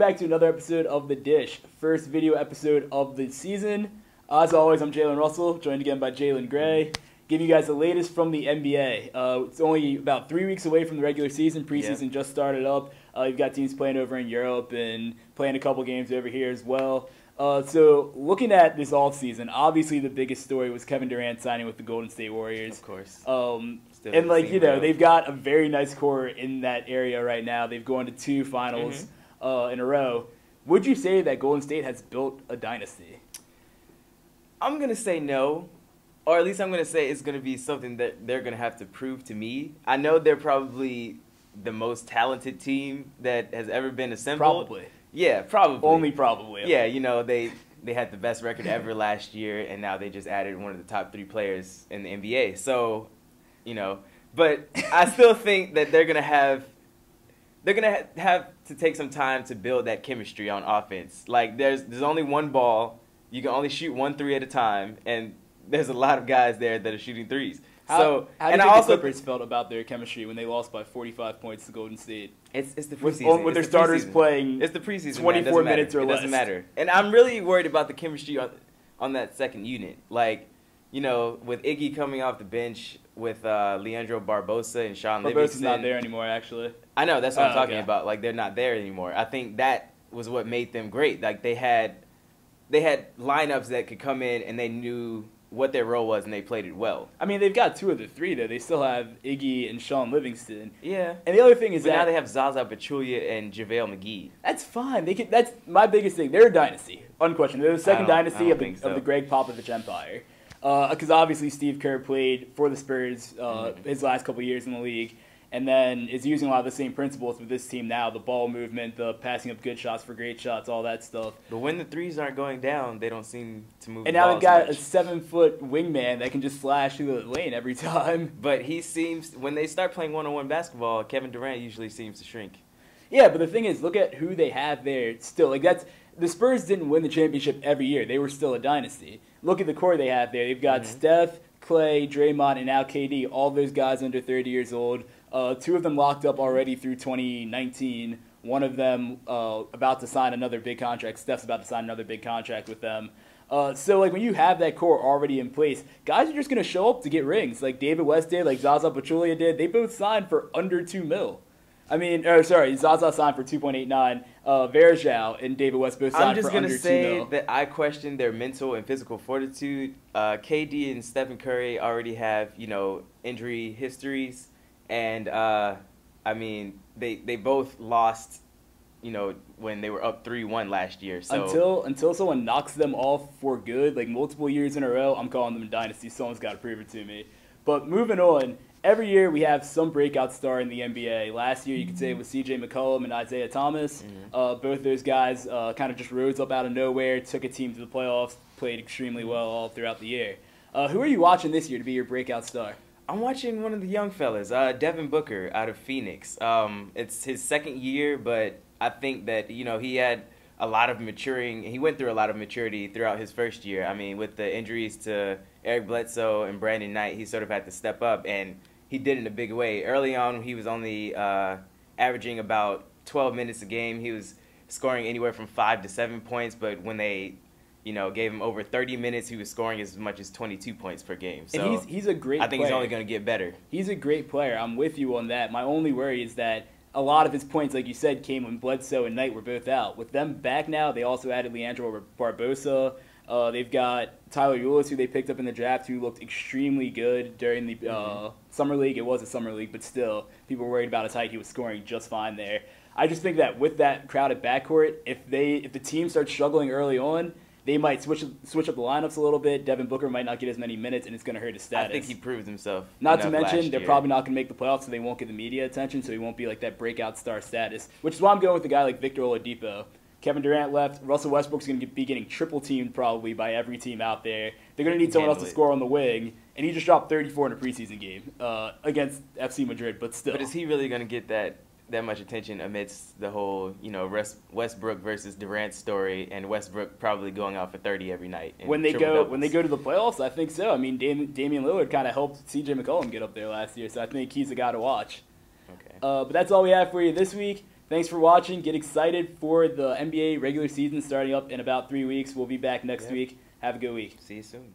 back to another episode of The Dish, first video episode of the season. As always, I'm Jalen Russell, joined again by Jalen Gray. Giving you guys the latest from the NBA. It's only about 3 weeks away from the regular season. Preseason just started up. You've got teams playing over in Europe and playing a couple games over here as well. So looking at this offseason, obviously the biggest story was Kevin Durant signing with the Golden State Warriors. Of course. And like, you know, they've got a very nice core in that area right now. They've gone to 2 finals in a row. Would you say that Golden State has built a dynasty? I'm going to say no. Or at least I'm going to say it's going to be something that they're going to have to prove to me. I know they're probably the most talented team that has ever been assembled. Probably. Yeah, probably. Only probably. Yeah, you know, they had the best record ever last year, and now they just added one of the top 3 players in the NBA. So, you know, but I still think that they're going to have to take some time to build that chemistry on offense. Like, there's only one ball. You can only shoot 1 3 at a time, and there's a lot of guys there that are shooting threes. How do you think the Clippers felt about their chemistry when they lost by 45 points to Golden State? It's the preseason. With their starters playing it's the preseason, 24 minutes or less. It doesn't matter. And I'm really worried about the chemistry on that second unit. Like, you know, with Iggy coming off the bench, with Leandro Barbosa and Sean Livingston. Barbosas not there anymore, actually. I know, that's what I'm talking about. Like, they're not there anymore. I think that was what made them great. Like, they had lineups that could come in and they knew what their role was, and they played it well. I mean, they've got 2 of the 3, though. They still have Iggy and Sean Livingston. Yeah. And the other thing is now they have Zaza Pachulia and JaVale McGee. That's fine. That's my biggest thing. They're a dynasty, unquestionably. They're the second dynasty of the Greg Popovich empire. Because obviously Steve Kerr played for the Spurs his last couple years in the league, and then is using a lot of the same principles with this team now, the ball movement, the passing up good shots for great shots, all that stuff. But when the threes aren't going down, they don't seem to move and the ball now they've got much. a 7-foot wingman that can just slash through the lane every time. But he seems, when they start playing one-on-one basketball, Kevin Durant usually seems to shrink. Yeah, but the thing is, look at who they have there still. Like, the Spurs didn't win the championship every year. They were still a dynasty. Look at the core they have there. They've got Steph, Clay, Draymond, and now KD, all those guys under 30 years old. 2 of them locked up already through 2019. One of them about to sign another big contract. Steph's about to sign another big contract with them. So, like, when you have that core already in place, guys are just going to show up to get rings. Like David West did, like Zaza Pachulia did. They both signed for under $2 million. Zaza signed for 2.89. Verjao and David West both signed for under $2 million. I'm just going to say that I question their mental and physical fortitude. KD and Stephen Curry already have, you know, injury histories. And, I mean, they both lost, you know, when they were up 3-1 last year. So Until someone knocks them off for good, like multiple years in a row, I'm calling them a dynasty. Someone's got to prove it to me. But moving on, every year we have some breakout star in the NBA. Last year you could say it was C.J. McCollum and Isaiah Thomas. Both those guys kind of just rose up out of nowhere, took a team to the playoffs, played extremely well all throughout the year. Who are you watching this year to be your breakout star? I'm watching one of the young fellas, Devin Booker out of Phoenix. It's his second year, but I think that, you know, he had a lot of maturing. He went through a lot of maturity throughout his first year. I mean, with the injuries to Eric Bledsoe and Brandon Knight, he sort of had to step up, and he did in a big way. Early on, he was only averaging about 12 minutes a game. He was scoring anywhere from 5 to 7 points, but when they, you know, gave him over 30 minutes, he was scoring as much as 22 points per game. So and he's a great player. I think he's only going to get better. He's a great player. I'm with you on that. My only worry is that a lot of his points, like you said, came when Bledsoe and Knight were both out. With them back now, they also added Leandro Barbosa. They've got Tyler Ulis, who they picked up in the draft, who looked extremely good during the summer league. It was a summer league, but still, people were worried about his height. He was scoring just fine there. I just think that with that crowded backcourt, if the team starts struggling early on, they might switch up the lineups a little bit. Devin Booker might not get as many minutes, and it's going to hurt his status. I think he proved himself. Not to mention, they're probably not going to make the playoffs, so they won't get the media attention, so he won't be like that breakout star status, which is why I'm going with a guy like Victor Oladipo. Kevin Durant left. Russell Westbrook's going to be getting triple-teamed probably by every team out there. They're going to need someone else to score on the wing, and he just dropped 34 in a preseason game against FC Madrid, but still. But is he really going to get that much attention amidst the whole, you know, Westbrook versus Durant story, and Westbrook probably going out for 30 every night? When they go to the playoffs, I think so. I mean, Damian Lillard kind of helped C.J. McCollum get up there last year, so I think he's a guy to watch. Okay. But that's all we have for you this week. Thanks for watching. Get excited for the NBA regular season starting up in about 3 weeks. We'll be back next week. Have a good week. See you soon.